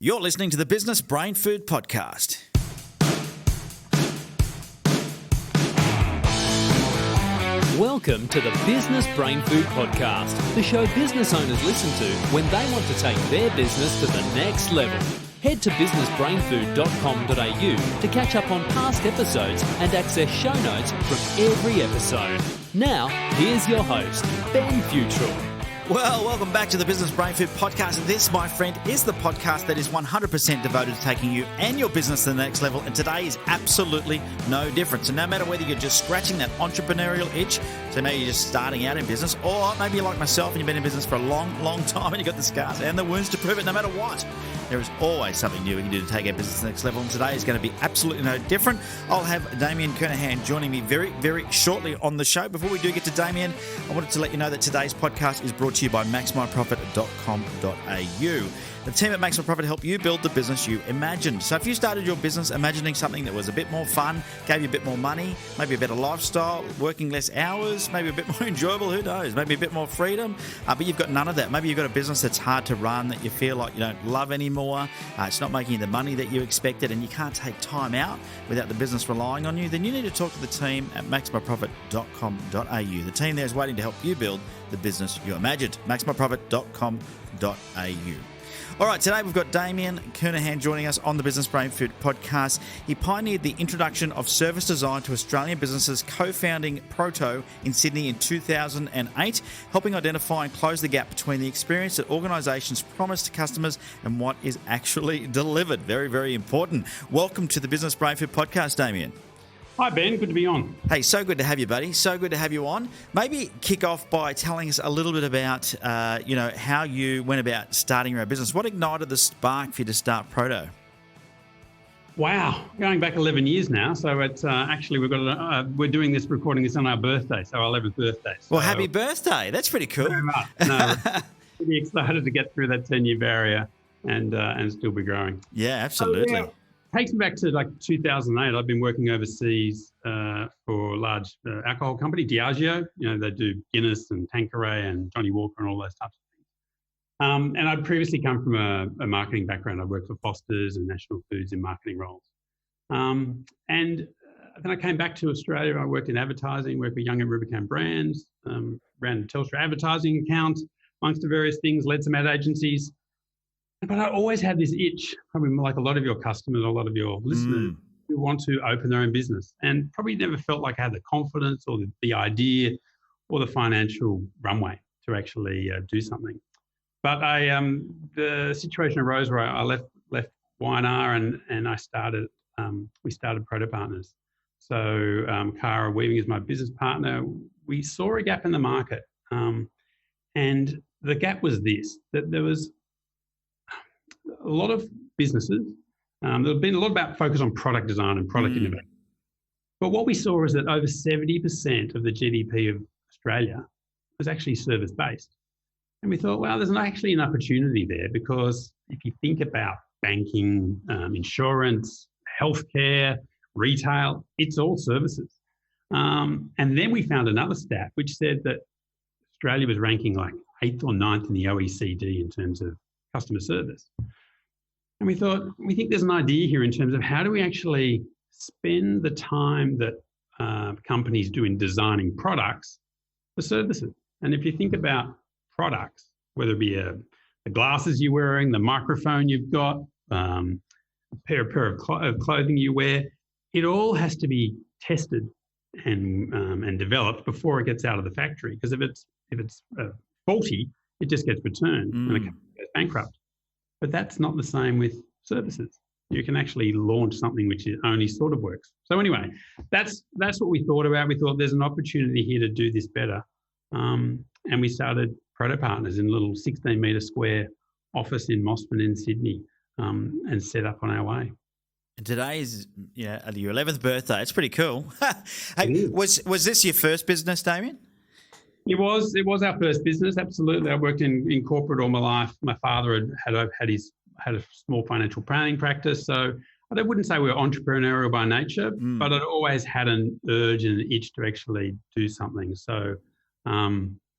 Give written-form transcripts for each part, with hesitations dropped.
You're listening to the Business Brain Food Podcast. Welcome to the Business Brain Food Podcast, the show business owners listen to when they want to take their business to the next level. Head to businessbrainfood.com.au to catch up on past episodes and access show notes from every episode. Now, here's your host, Ben Futrell. Well, welcome back to the Business Brain Food Podcast. This, my friend, is the podcast that is 100% devoted to taking you and your business to the next level. And today is absolutely no different. So no matter whether you're just scratching that entrepreneurial itch, so maybe you're just starting out in business, or maybe you're like myself and you've been in business for a long, long time and you've got the scars and the wounds to prove it, no matter what. There is always something new we can do to take our business to the next level. And today is going to be absolutely no different. I'll have Damian Kernahan joining me very, very shortly on the show. Before we do get to Damian, I wanted to let you know that today's podcast is brought to you by maxmyprofit.com.au. The team at Max My Profit help you build the business you imagined. So if you started your business imagining something that was a bit more fun, gave you a bit more money, maybe a better lifestyle, working less hours, maybe a bit more enjoyable, who knows, maybe a bit more freedom, but you've got none of that. Maybe you've got a business that's hard to run, that you feel like you don't love anymore, it's not making you the money that you expected, and you can't take time out without the business relying on you, then you need to talk to the team at maxmyprofit.com.au. The team there is waiting to help you build the business you imagined. maxmyprofit.com.au. All right, today we've got Damian Kernahan joining us on the Business Brain Food Podcast. He pioneered the introduction of service design to Australian businesses, co-founding Proto in Sydney in 2008, helping identify and close the gap between the experience that organisations promise to customers and what is actually delivered. Very, very important. Welcome to the Business Brain Food Podcast, Damian. Hi, Ben. Good to be on. Hey, so good to have you, buddy. So good to have you on. Maybe kick off by telling us a little bit about, how you went about starting your own business. What ignited the spark for you to start Proto? Wow, going back 11 years now. So it's actually we're doing this, recording this on our birthday, so our 11th birthday. So, well, happy birthday! That's pretty cool. Very much. No, pretty excited to get through that 10-year barrier and still be growing. Yeah, absolutely. So, takes me back to like 2008. I've been working overseas for a large alcohol company, Diageo. They do Guinness and Tanqueray and Johnny Walker and all those types of things. And I'd previously come from a marketing background. I worked for Foster's and National Foods in marketing roles. And then I came back to Australia. I worked in advertising, worked with Young and Rubicam brands, ran a Telstra advertising account, amongst the various things, led some ad agencies. But I always had this itch, probably like a lot of your customers, a lot of your listeners, who want to open their own business, and probably never felt like I had the confidence or the idea or the financial runway to actually do something. But the situation arose where I left Y&R and we started Proto Partners. So Cara Weaving is my business partner. We saw a gap in the market, and the gap was this, that there was a lot of businesses, there's been a lot about focus on product design and product innovation. But what we saw is that over 70% of the GDP of Australia was actually service-based. And we thought, well, there's actually an opportunity there, because if you think about banking, insurance, healthcare, retail, it's all services. And then we found another stat which said that Australia was ranking like 8th or 9th in the OECD in terms of customer service. And we thought, we think there's an idea here in terms of how do we actually spend the time that companies do in designing products for services. And if you think about products, whether it be the glasses you're wearing, the microphone you've got, a pair of clothing you wear, it all has to be tested and developed before it gets out of the factory. Because if it's faulty, it just gets returned and the company goes bankrupt. But that's not the same with services. You can actually launch something which only sort of works. So anyway, that's what we thought about. We thought there's an opportunity here to do this better. And we started Proto Partners in a little 16-metre square office in Mosman in Sydney, and set up on our way. And today is your 11th birthday. It's pretty cool. Hey, was this your first business, Damian? It was our first business, absolutely. I worked in corporate all my life. My father had a small financial planning practice, so I wouldn't say we were entrepreneurial by nature, but I'd always had an urge and an itch to actually do something. So,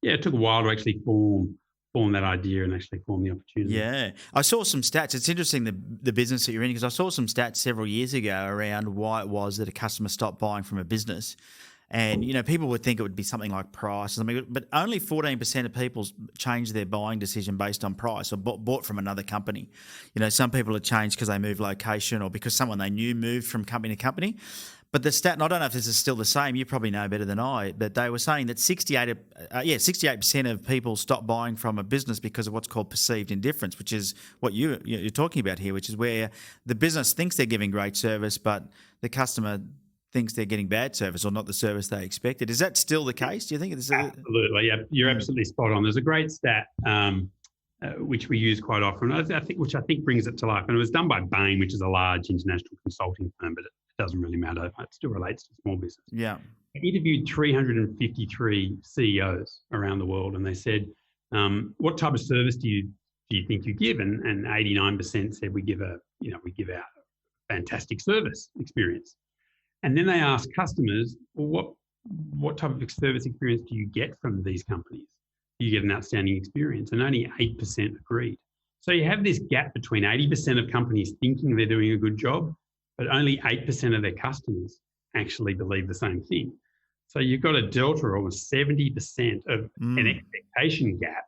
it took a while to actually form form that idea and actually form the opportunity. Yeah. I saw some stats. It's interesting, the business that you're in, because I saw some stats several years ago around why it was that a customer stopped buying from a business. And, people would think it would be something like price or something, but only 14% of people changed their buying decision based on price or bought from another company. Some people had changed because they moved location or because someone they knew moved from company to company. But the stat, and I don't know if this is still the same, you probably know better than I, but they were saying that 68% of people stop buying from a business because of what's called perceived indifference, which is what you're talking about here, which is where the business thinks they're giving great service, but the customer thinks they're getting bad service or not the service they expected. Is that still the case? Do you think it's absolutely? Yeah, you're absolutely spot on. There's a great stat which we use quite often, which I think brings it to life, and it was done by Bain, which is a large international consulting firm, but it doesn't really matter. It still relates to small business. Yeah, I interviewed 353 CEOs around the world, and they said, "What type of service do you think you give?" And 89% said we give out fantastic service experience. And then they asked customers, well, what type of service experience do you get from these companies? Do you get an outstanding experience? And only 8% agreed. So you have this gap between 80% of companies thinking they're doing a good job, but only 8% of their customers actually believe the same thing. So you've got a delta of almost 70% of an expectation gap.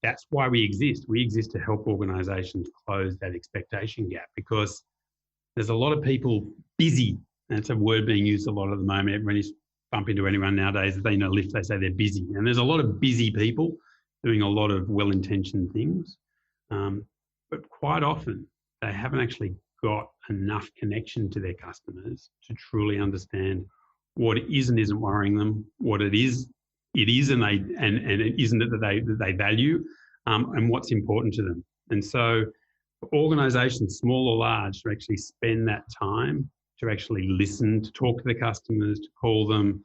That's why we exist. We exist to help organizations close that expectation gap, because there's a lot of people busy. That's a word being used a lot at the moment. Everyone is bump into anyone nowadays, if they know lift, they say they're busy. And there's a lot of busy people doing a lot of well-intentioned things. But quite often, they haven't actually got enough connection to their customers to truly understand what is and isn't worrying them, what it is and it isn't that they value, and what's important to them. And so organizations, small or large, to actually spend that time to actually listen, to talk to the customers, to call them,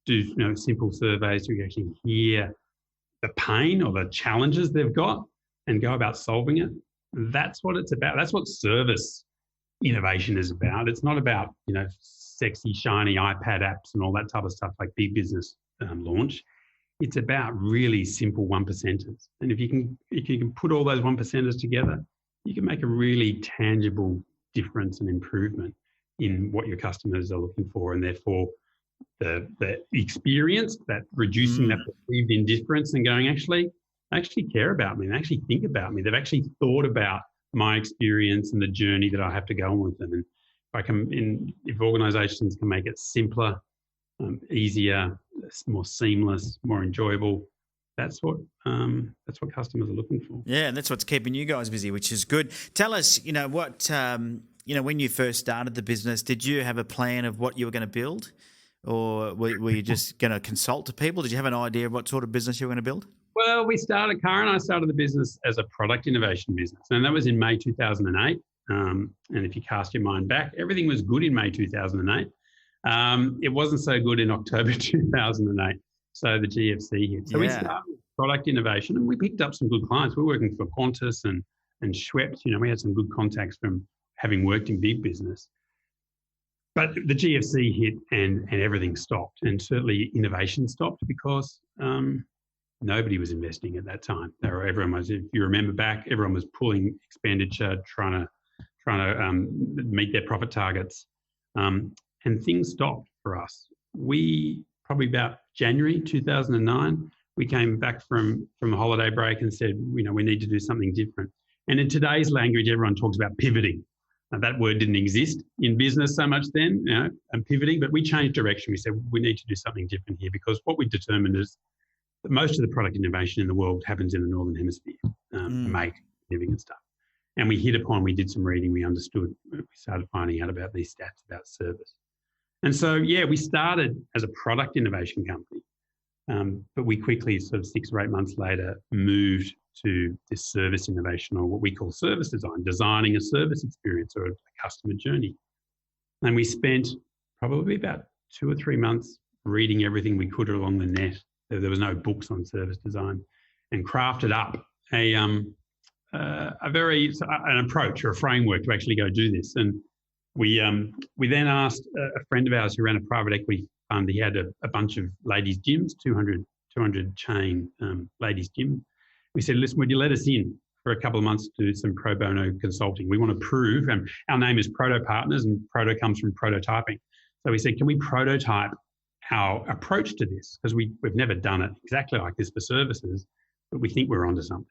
do simple surveys to actually hear the pain or the challenges they've got and go about solving it. That's what it's about. That's what service innovation is about. It's not about sexy, shiny iPad apps and all that type of stuff like big business launch. It's about really simple 1%ers. And if you can put all those 1%ers together, you can make a really tangible difference and improvement in what your customers are looking for, and therefore the experience, that reducing that perceived indifference and going, they actually care about me, they actually think about me, they've actually thought about my experience and the journey that I have to go on with them. And if organizations can make it simpler, easier, more seamless, more enjoyable, that's what customers are looking for. Yeah, and that's what's keeping you guys busy, which is good. Tell us, when you first started the business, did you have a plan of what you were going to build, or were you just going to consult to people? Did you have an idea of what sort of business you were going to build? Well, Cara and I started the business as a product innovation business, and that was in May 2008. And if you cast your mind back, everything was good in May 2008. It wasn't so good in October 2008. So the GFC hit. So we started with product innovation, and we picked up some good clients. We were working for Qantas and Schweppes. We had some good contacts from having worked in big business. But the GFC hit and everything stopped, and certainly innovation stopped because nobody was investing at that time. Everyone was, if you remember back, everyone was pulling expenditure, trying to meet their profit targets, and things stopped for us. We probably about January 2009, we came back from a holiday break and said, we need to do something different. And in today's language, everyone talks about pivoting. That word didn't exist in business so much then, and pivoting, but we changed direction. We said, we need to do something different here, because what we determined is that most of the product innovation in the world happens in the Northern Hemisphere, make, living and stuff. And we did some reading, we understood, we started finding out about these stats about service. And so, we started as a product innovation company, but we quickly, sort of 6 or 8 months later, moved to this service innovation, or what we call service design, designing a service experience or a customer journey. And we spent probably about 2 or 3 months reading everything we could along the net. There was no books on service design, and crafted up an approach or a framework to actually go do this. And we then asked a friend of ours who ran a private equity fund. He had a bunch of ladies' gyms, 200 200 chain ladies' gym. We said, listen, would you let us in for a couple of months to do some pro bono consulting? We want to prove, and our name is Proto Partners, and proto comes from prototyping. So we said, can we prototype our approach to this? Because we've never done it exactly like this for services, but we think we're onto something.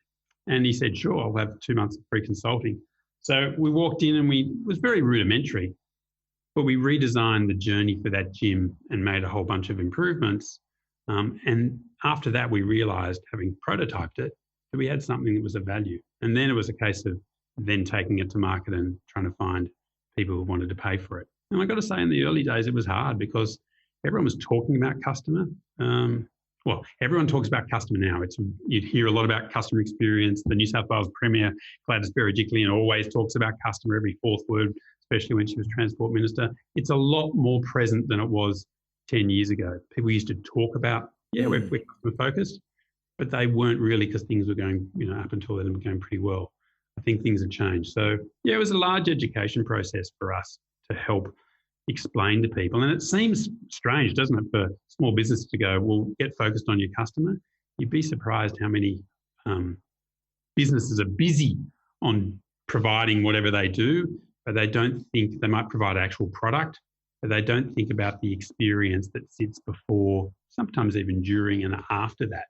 And he said, sure, I'll have 2 months of free consulting. So we walked in and it was very rudimentary, but we redesigned the journey for that gym and made a whole bunch of improvements. And after that, we realized, having prototyped it, that we had something that was of value. And then it was a case of then taking it to market and trying to find people who wanted to pay for it. And I got to say, in the early days, it was hard because everyone was talking about customer. Well, everyone talks about customer now. You'd hear a lot about customer experience. The New South Wales Premier, Gladys Berejiklian, always talks about customer every fourth word, especially when she was Transport Minister. It's a lot more present than it was 10 years ago. People used to talk about, we're customer focused, but they weren't really, because things were going, up until then, were going pretty well. I think things have changed. So, it was a large education process for us to help explain to people. And it seems strange, doesn't it, for small business to go, well, get focused on your customer. You'd be surprised how many businesses are busy on providing whatever they do, but they don't think they might provide actual product, but they don't think about the experience that sits before, sometimes even during and after that,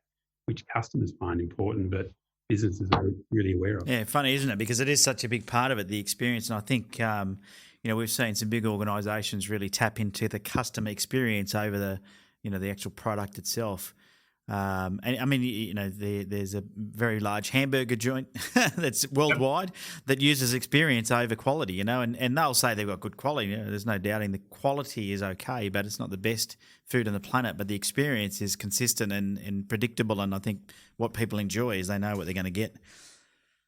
which customers find important, but businesses are really aware of. Yeah, funny, isn't it? Because it is such a big part of it, the experience. And I think, we've seen some big organisations really tap into the customer experience over the actual product itself. And I mean, there's a very large hamburger joint that's worldwide that uses experience over quality, and they'll say they've got good quality. There's no doubting the quality is okay, but it's not the best food on the planet. But the experience is consistent and predictable. And I think what people enjoy is they know what they're going to get.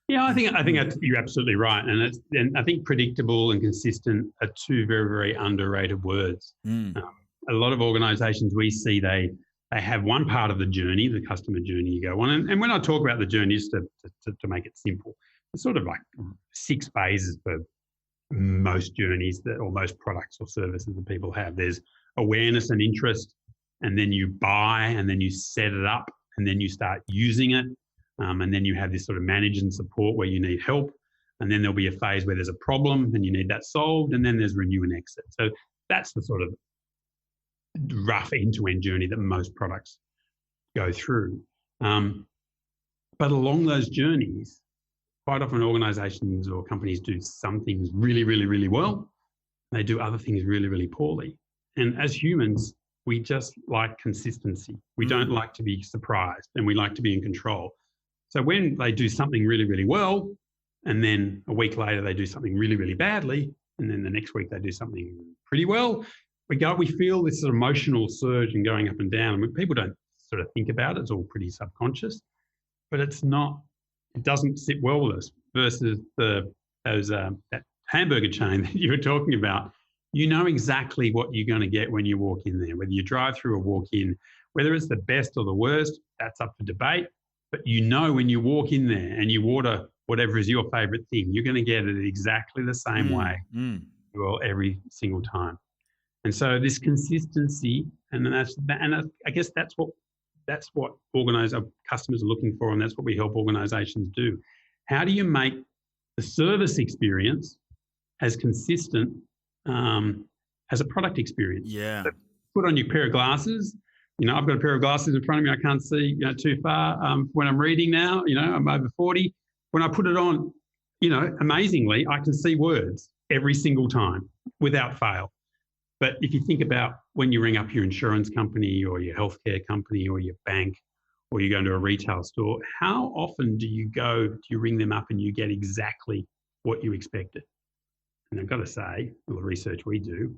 Yeah, I think you're absolutely right, and I think predictable and consistent are two very, very underrated words. A lot of organisations we see they have one part of the journey, the customer journey you go on, and when I talk about the journey, just to make it simple, it's sort of like 6 phases for most journeys or most products or services that people have. There's awareness and interest, and then you buy, and then you set it up, and then you start using it. And then you have this sort of manage and support where you need help. And then there'll be a phase where there's a problem and you need that solved. And then there's renew and exit. So that's the sort of rough end-to-end journey that most products go through. But along those journeys, quite often organisations or companies do some things really, really, really well. They do other things really, really poorly. And as humans, we just like consistency. We don't like to be surprised, and we like to be in control. So when they do something really, really well, and then a week later they do something really, really badly, and then the next week they do something pretty well, we feel this sort of emotional surge and going up and down. I mean, people don't sort of think about it. It's all pretty subconscious, but it doesn't sit well with us versus that hamburger chain that you were talking about. You know exactly what you're going to get when you walk in there, whether you drive through or walk in, whether it's the best or the worst, that's up for debate. But when you walk in there and you order whatever is your favourite thing, you're going to get it exactly the same way well every single time. And so this consistency, I guess that's what customers are looking for, and that's what we help organisations do. How do you make the service experience as consistent as a product experience? Yeah. So put on your pair of glasses. I've got a pair of glasses in front of me. I can't see too far when I'm reading now. I'm over 40. When I put it on, amazingly, I can see words every single time without fail. But if you think about when you ring up your insurance company or your healthcare company or your bank, or you go into a retail store, how often do you ring them up and you get exactly what you expected? And I've got to say, all the research we do,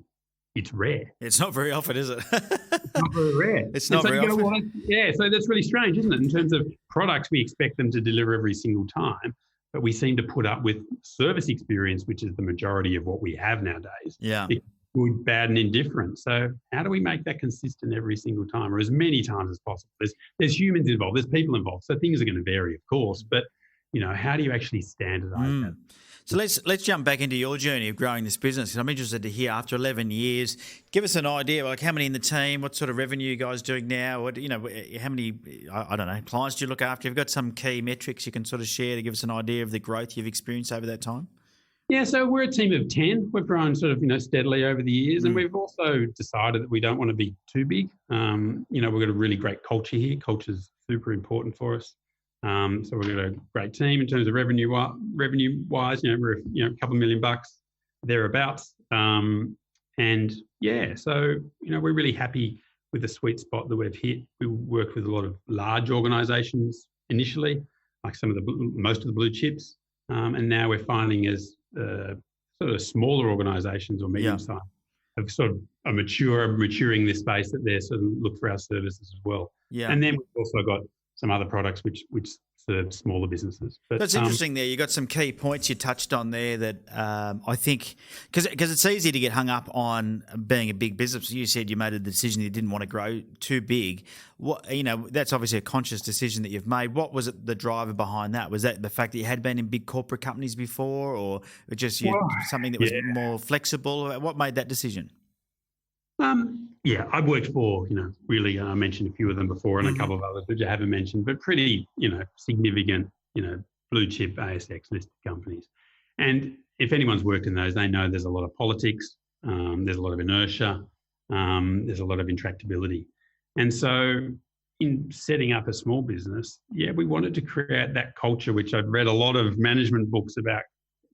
it's rare. It's not very often, is it? It's not very rare. It's not very often. So that's really strange, isn't it? In terms of products, we expect them to deliver every single time, but we seem to put up with service experience, which is the majority of what we have nowadays. Yeah. It's good, bad, and indifferent. So how do we make that consistent every single time, or as many times as possible? There's humans involved. There's people involved. So things are going to vary, of course, but how do you actually standardize that? So let's jump back into your journey of growing this business. 'Cause I'm interested to hear, after 11 years, give us an idea, like how many in the team, what sort of revenue you guys doing now, how many, I don't know, clients do you look after? You've got some key metrics you can sort of share to give us an idea of the growth you've experienced over that time? Yeah, so we're a team of 10. We've grown sort of, steadily over the years, and we've also decided that we don't want to be too big. We've got a really great culture here. Culture's super important for us. So we've got a great team in terms of revenue-wise. We're a couple of $1 million thereabouts. So we're really happy with the sweet spot that we've hit. We worked with a lot of large organisations initially, like most of the blue chips, and now we're finding as sort of smaller organisations or medium-sized have sort of maturing this space, that they're sort of look for our services as well. Yeah. And then we've also got some other products which serve smaller businesses. But that's interesting there. You got some key points you touched on there that I think, because it's easy to get hung up on being a big business. You said you made a decision you didn't want to grow too big. That's obviously a conscious decision that you've made. What was it, the driver behind that? Was that the fact that you had been in big corporate companies before, or just something that was more flexible? What made that decision? I've worked for, really, I mentioned a few of them before, and a couple of others which I haven't mentioned, but pretty, significant, blue chip ASX listed companies. And if anyone's worked in those, they know there's a lot of politics, there's a lot of inertia, there's a lot of intractability. And so in setting up a small business, we wanted to create that culture, which I've read a lot of management books about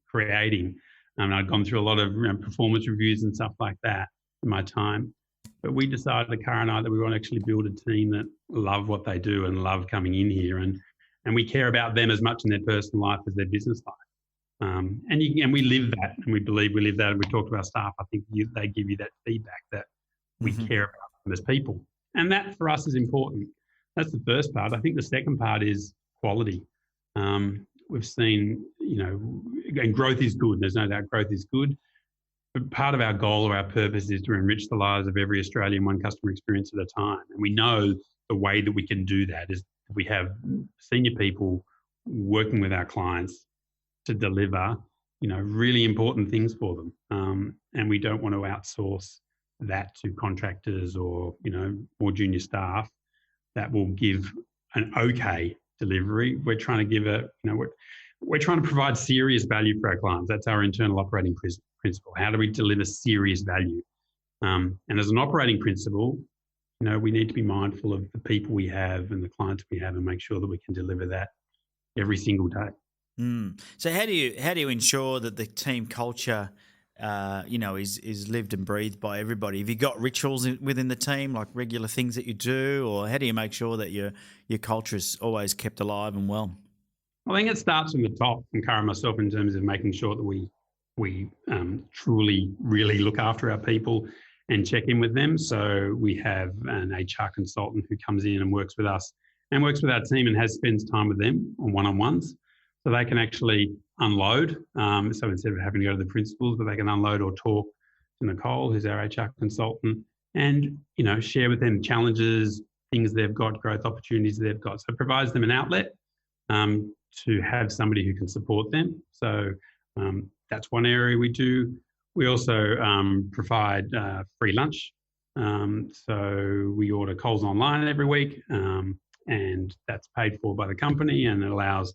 creating. And I'd gone through a lot of performance reviews and stuff like that in my time. But we decided, Cara and I, that we want to actually build a team that love what they do and love coming in here, and we care about them as much in their personal life as their business life. And we live that, and we believe we live that. And we talk to our staff. I think they give you that feedback that we care about them as people, and that for us is important. That's the first part. I think the second part is quality. We've seen, and growth is good. There's no doubt growth is good. But part of our goal or our purpose is to enrich the lives of every Australian, one customer experience at a time. And we know the way that we can do that is we have senior people working with our clients to deliver, really important things for them. And we don't want to outsource that to contractors or, more junior staff that will give an okay delivery. We're trying to give we're trying to provide serious value for our clients. That's our internal operating principle. How do we deliver serious value? And as an operating principle, we need to be mindful of the people we have and the clients we have, and make sure that we can deliver that every single day. So how do you ensure that the team culture, is lived and breathed by everybody? Have you got rituals within the team, like regular things that you do, or how do you make sure that your culture is always kept alive and well? I think it starts from the top, from Cara and myself, in terms of making sure that we truly, really look after our people and check in with them. So we have an HR consultant who comes in and works with us and works with our team and spends time with them on one-on-ones, so they can actually unload. So instead of having to go to the principals, but they can unload or talk to Nicole, who's our HR consultant, and share with them challenges, things they've got, growth opportunities they've got. So it provides them an outlet to have somebody who can support them. So that's one area we do. We also provide free lunch. So we order Coles online every week, and that's paid for by the company, and it allows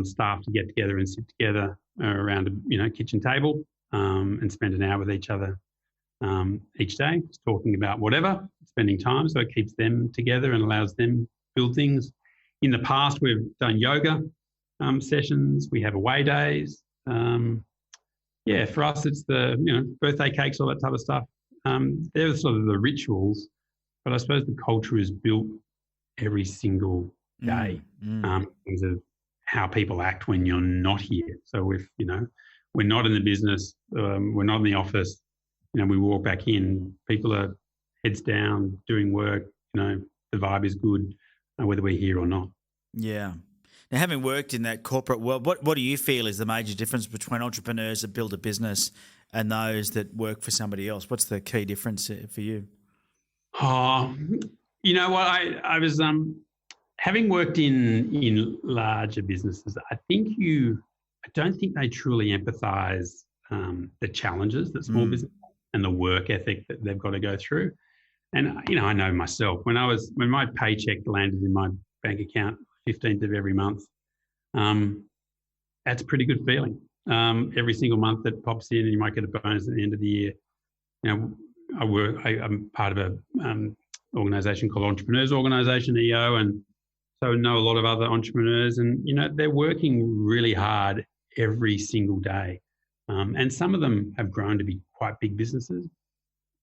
staff to get together and sit together around a kitchen table and spend an hour with each other each day, just talking about whatever, spending time. So it keeps them together and allows them to build things. In the past, we've done yoga sessions. We have away days. For us, it's the birthday cakes, all that type of stuff. They're sort of the rituals, but I suppose the culture is built every single day in terms of how people act when you're not here. So if we're not in the business, we're not in the office, we walk back in, people are heads down doing work. The vibe is good, whether we're here or not. Yeah. Now, having worked in that corporate world, what do you feel is the major difference between entrepreneurs that build a business and those that work for somebody else? What's the key difference for you? Oh, you know what? I was having worked in larger businesses, I don't think they truly empathise the challenges that small business and the work ethic that they've got to go through. And I know myself when my paycheck landed in my bank account 15th of every month, that's a pretty good feeling. Every single month that pops in, and you might get a bonus at the end of the year. I'm part of a organisation called Entrepreneurs Organisation, EO, and so I know a lot of other entrepreneurs, and they're working really hard every single day. And some of them have grown to be quite big businesses,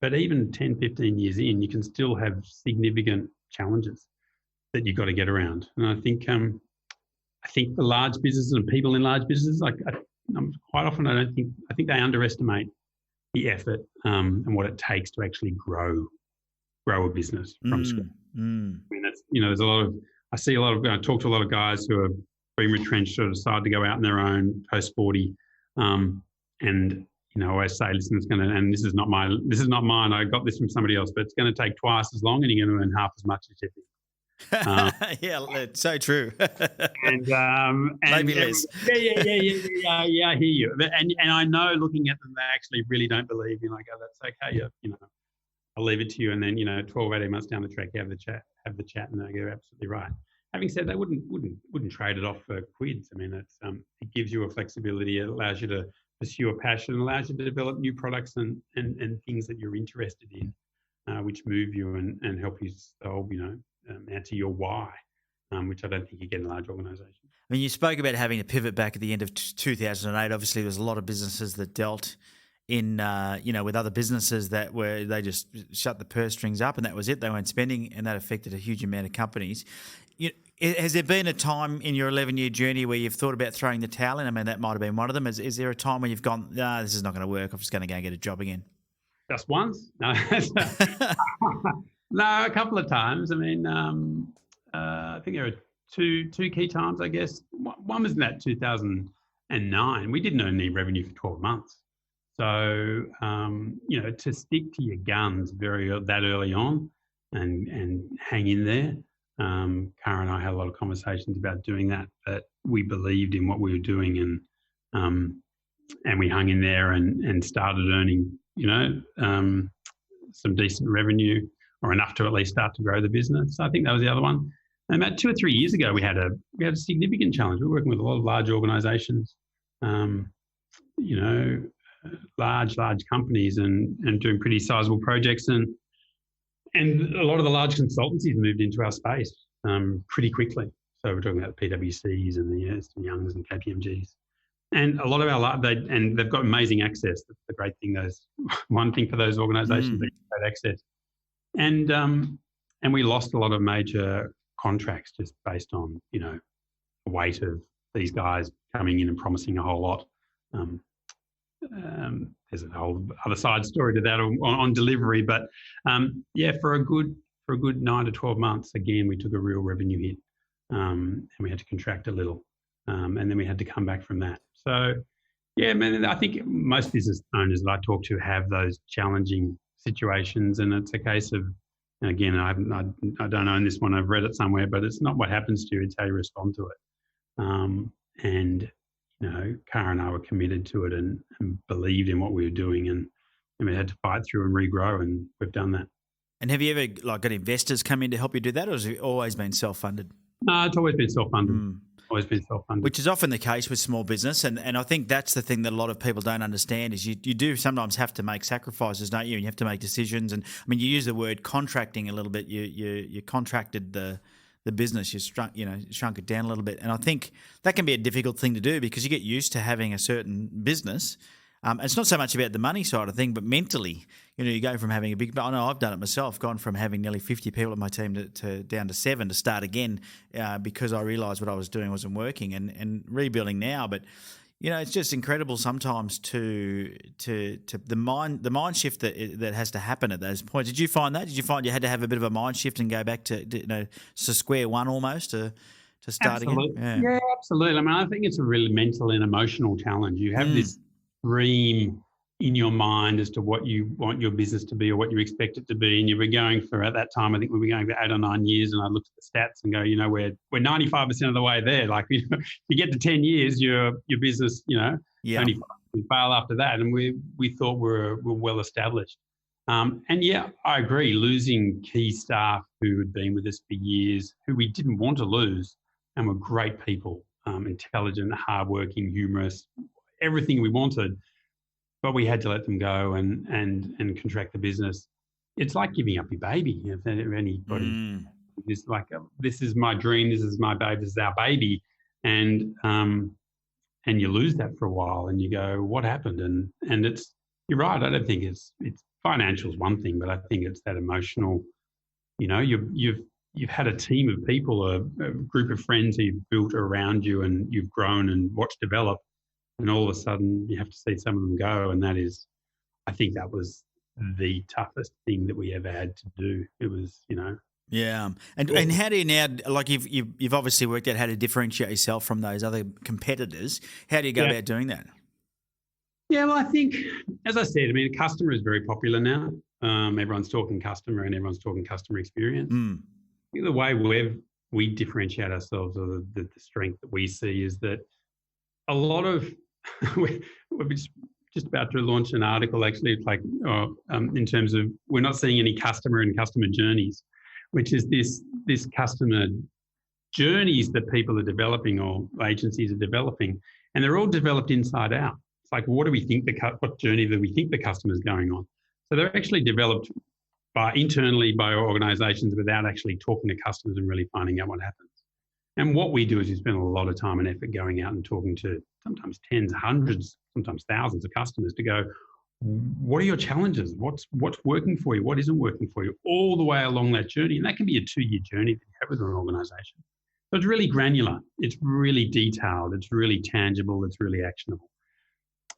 but even 10, 15 years in, you can still have significant challenges that you've got to get around. And I think the large businesses and people in large businesses, quite often I think they underestimate the effort and what it takes to actually grow a business from scratch. I mean, there's I talk to a lot of guys who have been retrenched or decide to go out on their own post 40, and I always say, listen, this is not mine. I got this from somebody else, but it's going to take twice as long, and you're going to earn half as much as you think. Yeah, it's so true. and maybe less. Yeah, I hear you. And I know, looking at them, they actually really don't believe me. Like, oh, that's okay. I'll leave it to you. And then 12, 18 months down the track, you have the chat, and they go, absolutely right. Having said that, wouldn't trade it off for quids. I mean, it gives you a flexibility. It allows you to pursue a passion. It allows you to develop new products and things that you're interested in, which move you and help you solve, answer your why, which I don't think you get in a large organisation. I mean, you spoke about having to pivot back at the end of 2008. Obviously, there was a lot of businesses that dealt in, with other businesses they just shut the purse strings up, and that was it. They weren't spending, and that affected a huge amount of companies. Has there been a time in your 11-year journey where you've thought about throwing the towel in? I mean, that might have been one of them. Is there a time when you've gone, no, this is not going to work, I'm just going to go and get a job again? Just once? No, no, a couple of times. I mean, I think there are two key times, I guess. One was in that 2009. We didn't earn any revenue for 12 months. So, to stick to your guns that early on and hang in there. Cara and I had a lot of conversations about doing that, but we believed in what we were doing, and we hung in there and started earning, some decent revenue, or enough to at least start to grow the business. So I think that was the other one. And about 2 or 3 years ago, we had a significant challenge. We were working with a lot of large organisations, large companies, and doing pretty sizable projects, and a lot of the large consultancies moved into our space pretty quickly. So we're talking about the PwCs and the Ernst & Youngs and KPMGs. And a lot of they've got amazing access. That's the great thing. One thing for those organisations, they have access. And we lost a lot of major contracts just based on, the weight of these guys coming in and promising a whole lot. There's a whole other side story to that on delivery, but for a good 9 to 12 months, again, we took a real revenue hit, and we had to contract a little, and then we had to come back from that. So, I think most business owners that I talk to have those challenging situations, and it's a case of, and again, I don't own this one. I've read it somewhere, but it's not what happens to you; it's how you respond to it. Cara and I were committed to it and believed in what we were doing, and we had to fight through and regrow, and we've done that. And have you ever got investors come in to help you do that, or has it always been self-funded? No, it's always been self-funded. Always been self-funded. Which is often the case with small business, and I think that's the thing that a lot of people don't understand is you do sometimes have to make sacrifices, don't you? And you have to make decisions. And I mean, you use the word contracting a little bit. You contracted the business, you shrunk it down a little bit. And I think that can be a difficult thing to do because you get used to having a certain business. It's not so much about the money side of thing, but mentally, you go from having I know I've done it myself, gone from having nearly 50 people on my team to down to 7 to start again because I realised what I was doing wasn't working and rebuilding now. But, it's just incredible sometimes to the mind shift that has to happen at those points. Did you find that? Did you find you had to have a bit of a mind shift and go back to square one almost to start absolutely. again? Yeah, absolutely. I mean, I think it's a really mental and emotional challenge. You have this dream in your mind as to what you want your business to be or what you expect it to be. And you were going for, at that time, I think we were going for 8 or 9 years, and I looked at the stats and go, we're 95% of the way there. Like, if you get to 10 years, your business, only fail after that. And we thought we're well established. And I agree, losing key staff who had been with us for years, who we didn't want to lose and were great people, intelligent, hardworking, humorous, everything we wanted. But we had to let them go and contract the business. It's like giving up your baby. If anybody, it's like, this is my dream, this is my baby, this is our baby, and you lose that for a while, and you go, what happened? And you're right. I don't think it's financial is one thing, but I think it's that emotional. You've had a team of people, a group of friends who you've built around you, and you've grown and watched develop. And all of a sudden, you have to see some of them go, and I think that was the toughest thing that we ever had to do. It was, Yeah, and how do you now? Like, you've obviously worked out how to differentiate yourself from those other competitors. How do you go about doing that? Yeah, well, I think, as I said, customer is very popular now. Everyone's talking customer, and everyone's talking customer experience. The way we differentiate ourselves, or the strength that we see, is that a lot of we're just about to launch an article, actually. It's like in terms of, we're not seeing any customer and customer journeys, which is this customer journeys that people are developing or agencies are developing, and they're all developed inside out. It's like, what journey do we think the customer is going on? So they're actually developed internally by organisations without actually talking to customers and really finding out what happens. And what we do is we spend a lot of time and effort going out and talking to sometimes tens, hundreds, sometimes thousands of customers to go, what are your challenges? What's working for you? What isn't working for you? All the way along that journey. And that can be a 2-year journey that you have with an organisation. So it's really granular. It's really detailed. It's really tangible. It's really actionable.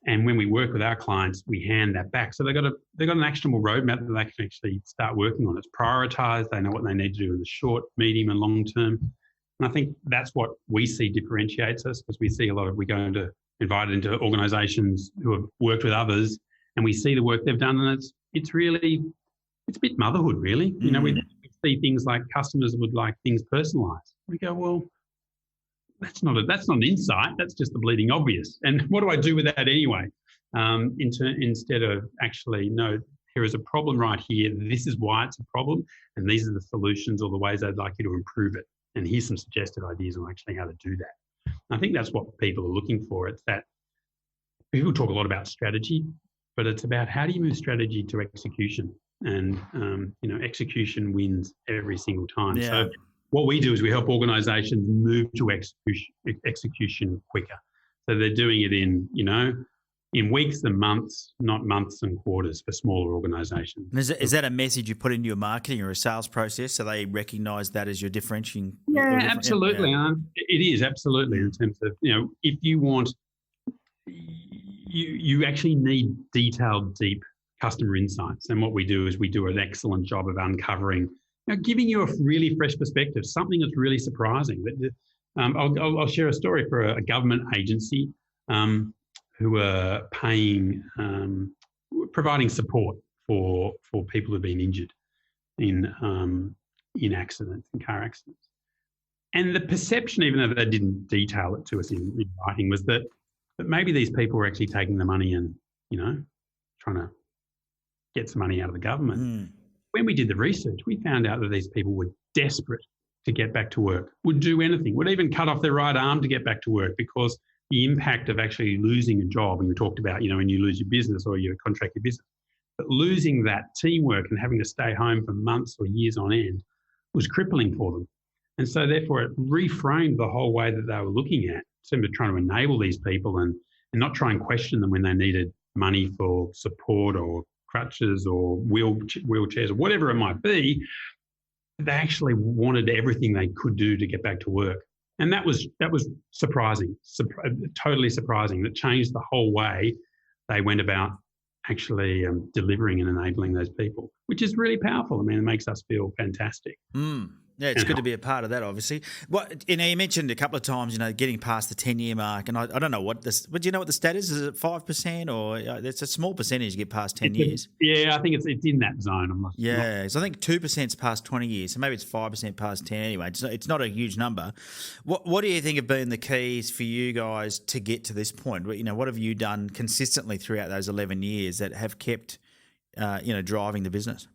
And when we work with our clients, we hand that back. So they've got an actionable roadmap that they can actually start working on. It's prioritised. They know what they need to do in the short, medium and long term. And I think that's what we see differentiates us, because we see we go invited into organisations who have worked with others, and we see the work they've done, and it's a bit motherhood, really. We see things like customers would like things personalised. We go, well, that's not an insight. That's just the bleeding obvious. And what do I do with that anyway? Instead of actually, no, here is a problem right here. This is why it's a problem, and these are the solutions or the ways I'd like you to improve it. And here's some suggested ideas on actually how to do that. I think that's what people are looking for. It's that people talk a lot about strategy, but it's about how do you move strategy to execution? And, execution wins every single time. Yeah. So what we do is we help organisations move to execution quicker. So they're doing it in weeks and months, not months and quarters for smaller organisations. And is that a message you put into your marketing or a sales process, so they recognise that as your differentiating? Yeah, absolutely. Yeah. It is, absolutely, in terms of, if you want, you actually need detailed, deep customer insights. And what we do is we do an excellent job of uncovering, giving you a really fresh perspective, something that's really surprising. I'll share a story for a government agency who are providing support for people who've been injured in accidents, in car accidents. And the perception, even though they didn't detail it to us in writing, was that maybe these people were actually taking the money and, trying to get some money out of the government. When we did the research, we found out that these people were desperate to get back to work, would do anything, would even cut off their right arm to get back to work, because the impact of actually losing a job, and we talked about, when you lose your business or you contract your business, but losing that teamwork and having to stay home for months or years on end was crippling for them. And so therefore it reframed the whole way that they were looking at, simply trying to enable these people and not try and question them when they needed money for support or crutches or wheelchairs or whatever it might be. They actually wanted everything they could do to get back to work. And that was surprising, totally surprising. That changed the whole way they went about actually delivering and enabling those people, which is really powerful. It makes us feel fantastic. Yeah, it's and good to be a part of that, obviously. You mentioned a couple of times, getting past the 10-year mark, and I don't know what this. But do you know what the stat is? Is it 5% or it's a small percentage to get past 10 years? Yeah, I think it's in that zone. I'm not. Yeah, so I think 2% is past 20 years, so maybe it's 5% past 10 anyway. It's not a huge number. What do you think have been the keys for you guys to get to this point? What have you done consistently throughout those 11 years that have kept, driving the business?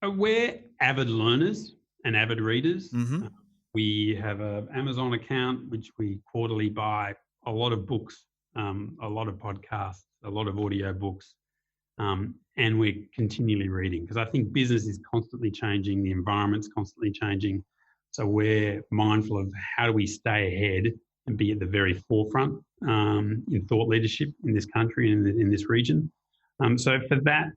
We're avid learners and avid readers. Mm-hmm. We have an Amazon account, which we quarterly buy a lot of books, a lot of podcasts, a lot of audio books, and we're continually reading because I think business is constantly changing, the environment's constantly changing. So we're mindful of how do we stay ahead and be at the very forefront in thought leadership in this country and in this region. So for that,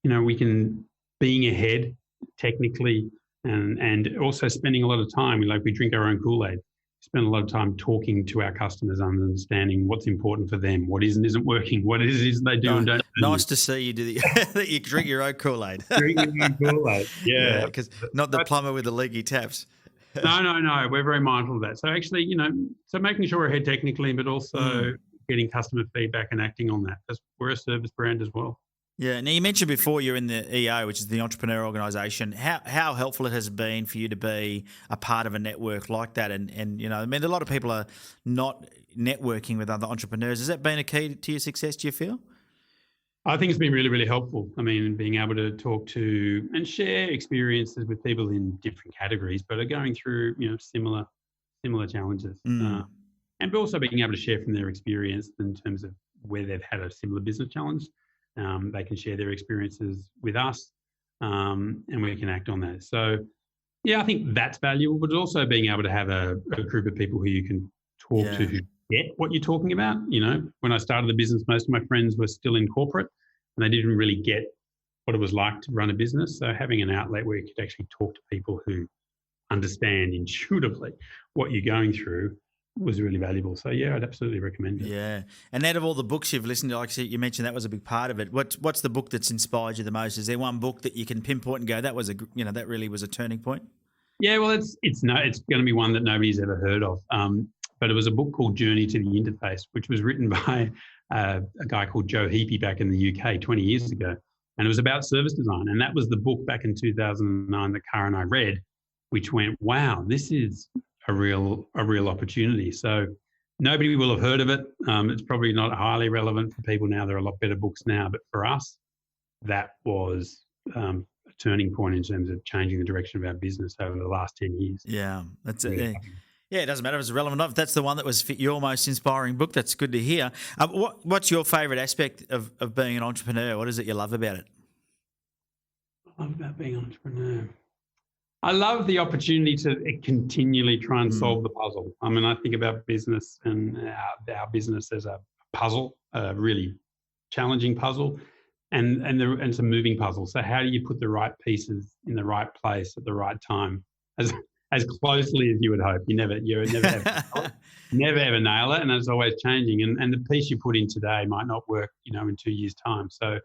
we can being ahead technically and also spending a lot of time. We drink our own Kool-Aid. Spend a lot of time talking to our customers, understanding what's important for them, what isn't working, what it is they do and don't do. Nice to see you do that you drink your own Kool-Aid. Drink your own Kool-Aid, yeah. Because not the plumber with the leaky taps. No. We're very mindful of that. So actually, so making sure we're ahead technically, but also getting customer feedback and acting on that. Because we're a service brand as well. Yeah. Now, you mentioned before you're in the EO, which is the Entrepreneur Organisation. How helpful it has been for you to be a part of a network like that. And a lot of people are not networking with other entrepreneurs. Has that been a key to your success, do you feel? I think it's been really, really helpful. Being able to talk to and share experiences with people in different categories, but are going through, similar challenges. And also being able to share from their experience in terms of where they've had a similar business challenge. They can share their experiences with us, and we can act on that. So, I think that's valuable, but also being able to have a group of people who you can talk to who get what you're talking about. When I started the business, most of my friends were still in corporate, and they didn't really get what it was like to run a business. So having an outlet where you could actually talk to people who understand intuitively what you're going through was really valuable. So I'd absolutely recommend it. Yeah. And out of all the books you've listened to, like you mentioned, that was a big part of it. What's the book that's inspired you the most? Is there one book that you can pinpoint and go, that was that really was a turning point? Yeah, well, it's going to be one that nobody's ever heard of. But it was a book called Journey to the Interface, which was written by a guy called Joe Heapy back in the UK 20 years ago. And it was about service design. And that was the book back in 2009 that Cara and I read, which went, wow, this is a real opportunity. So nobody will have heard of it. It's probably not highly relevant for people now. There are a lot better books now. But for us, that was a turning point in terms of changing the direction of our business over the last 10 years. Yeah, that's it. Yeah, it doesn't matter if it's relevant. If that's the one that was your most inspiring book, that's good to hear. What's your favourite aspect of being an entrepreneur? What is it you love about it? I love about being an entrepreneur. I love the opportunity to continually try and solve the puzzle. I think about business and our business as a puzzle, a really challenging puzzle, and it's a moving puzzle. So how do you put the right pieces in the right place at the right time, as closely as you would hope? You never ever nail it, and it's always changing. And the piece you put in today might not work, in 2 years' time. So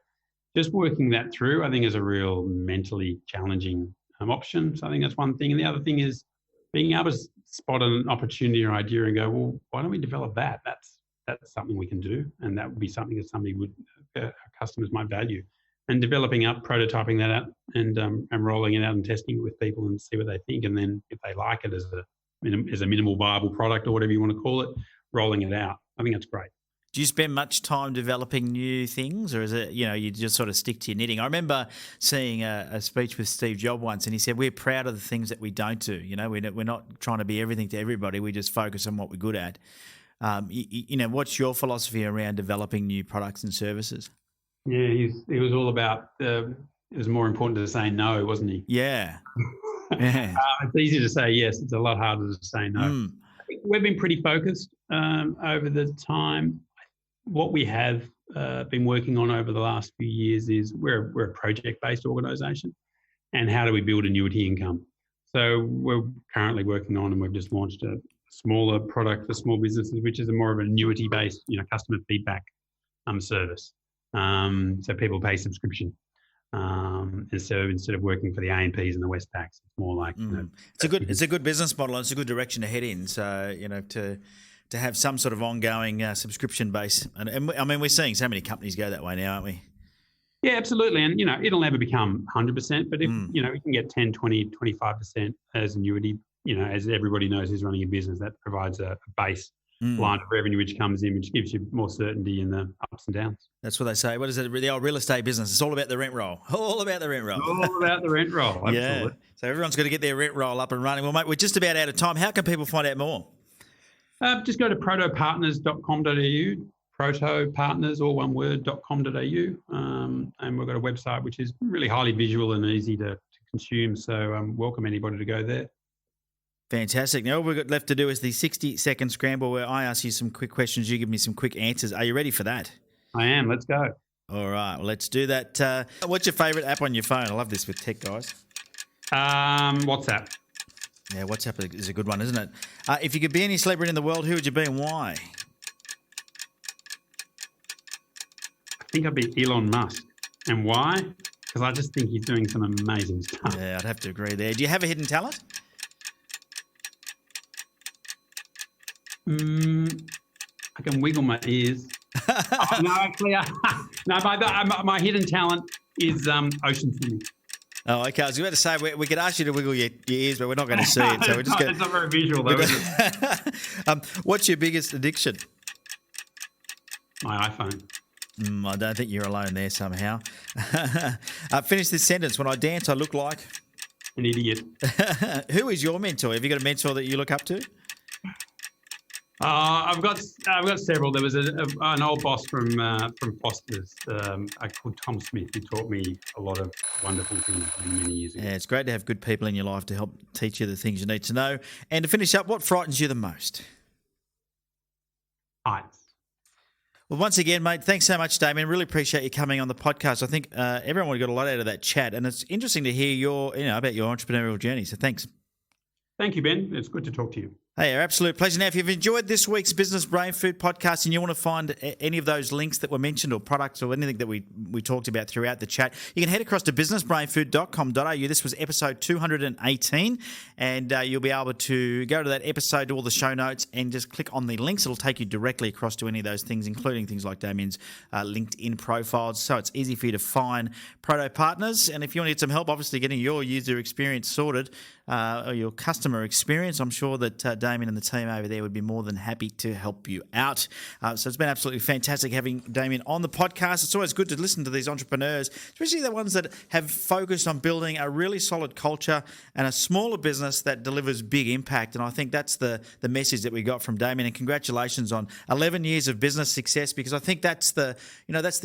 just working that through, I think, is a real mentally challenging option. So I think that's one thing. And the other thing is being able to spot an opportunity or idea and go, well, why don't we develop that? That's something we can do, and that would be something that our customers might value. And developing up, prototyping that out, and rolling it out and testing it with people and see what they think. And then if they like it as a minimal viable product or whatever you want to call it, rolling it out. I think that's great. Do you spend much time developing new things, or is it, you just sort of stick to your knitting? I remember seeing a speech with Steve Jobs once, and he said, we're proud of the things that we don't do. We're not trying to be everything to everybody. We just focus on what we're good at. What's your philosophy around developing new products and services? Yeah, he was all about, it was more important to say no, wasn't he? Yeah. It's easy to say yes. It's a lot harder to say no. I think we've been pretty focused over the time. What we have been working on over the last few years is we're a project-based organisation, and how do we build annuity income? So we're currently working on, and we've just launched a smaller product for small businesses, which is a more of an annuity-based, customer feedback service. So people pay subscription. And so instead of working for the A&Ps and the Westpacs, it's more like it's a good business model, and it's a good direction to head in. So to have some sort of ongoing subscription base, and I mean we're seeing so many companies go that way now, aren't we? Yeah, absolutely. And it'll never become 100%, but if we can get 10, 20, 25% as annuity, as everybody knows who's running a business, that provides a base line of revenue which comes in, which gives you more certainty in the ups and downs. That's what they say. What is it? The old real estate business. It's all about the rent roll. All about the rent roll. All about the rent roll. Absolutely. Yeah. So everyone's got to get their rent roll up and running. Well, mate, we're just about out of time. How can people find out more? Just go to protopartners.com.au, protopartners, all one word, .com.au. And we've got a website which is really highly visual and easy to consume. So welcome anybody to go there. Fantastic. Now all we've got left to do is the 60-second scramble where I ask you some quick questions, you give me some quick answers. Are you ready for that? I am. Let's go. All right. Well, let's do that. What's your favourite app on your phone? I love this with tech guys. WhatsApp. Yeah, WhatsApp is a good one, isn't it? If you could be any celebrity in the world, who would you be and why? I think I'd be Elon Musk. And why? Because I just think he's doing some amazing stuff. Yeah, I'd have to agree there. Do you have a hidden talent? I can wiggle my ears. No, actually, my hidden talent is ocean swimming. Oh, okay. I was about to say we could ask you to wiggle your ears, but we're not going to see it. So we're just It's not very visual, though, is it? What's your biggest addiction? My iPhone. I don't think you're alone there somehow. Finish this sentence. When I dance, I look like an idiot. Who is your mentor? Have you got a mentor that you look up to? I've got several. There was an old boss from Foster's called Tom Smith, who taught me a lot of wonderful things many years ago. Yeah, it's great to have good people in your life to help teach you the things you need to know. And to finish up, what frightens you the most? Heights. Well, once again, mate, thanks so much, Damian. Really appreciate you coming on the podcast. I think everyone got a lot out of that chat, and it's interesting to hear about your entrepreneurial journey. So thanks. Thank you, Ben. It's good to talk to you. Hey, our absolute pleasure. Now, if you've enjoyed this week's Business Brain Food podcast and you want to find any of those links that were mentioned or products or anything that we talked about throughout the chat, you can head across to businessbrainfood.com.au. This was episode 218, and you'll be able to go to that episode, to all the show notes, and just click on the links. It'll take you directly across to any of those things, including things like Damian's LinkedIn profiles. So it's easy for you to find Proto Partners. And if you want to get some help, obviously getting your user experience sorted, or your customer experience, I'm sure that Damian and the team over there would be more than happy to help you out. So it's been absolutely fantastic having Damian on the podcast. It's always good to listen to these entrepreneurs, especially the ones that have focused on building a really solid culture and a smaller business that delivers big impact. And I think that's the message that we got from Damian. And congratulations on 11 years of business success, because I think that's the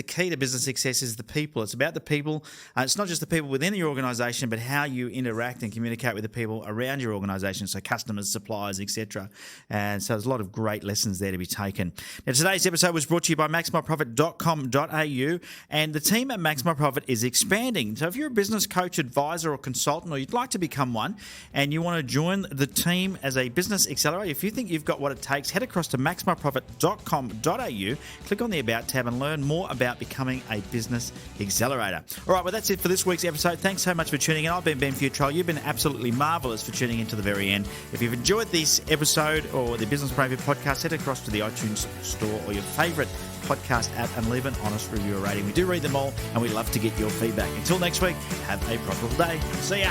key to business success is the people. It's about the people. It's not just the people within your organisation, but how you interact and communicate with the people around your organisation, so customers, suppliers, etc. And so there's a lot of great lessons there to be taken. Now, today's episode was brought to you by maximumprofit.com.au, and the team at Maximum Profit is expanding. So if you're a business coach, advisor or consultant, or you'd like to become one and you want to join the team as a business accelerator, if you think you've got what it takes, head across to maximumprofit.com.au, click on the About tab and learn more about becoming a business accelerator. All right, well, that's it for this week's episode. Thanks so much for tuning in. I've been Ben Futrell. You've been absolutely marvellous for tuning in to the very end. If you've enjoyed this episode or the Business Brain Food podcast, head across to the iTunes store or your favourite podcast app and leave an honest review or rating. We do read them all and we love to get your feedback. Until next week, have a profitable day. See ya.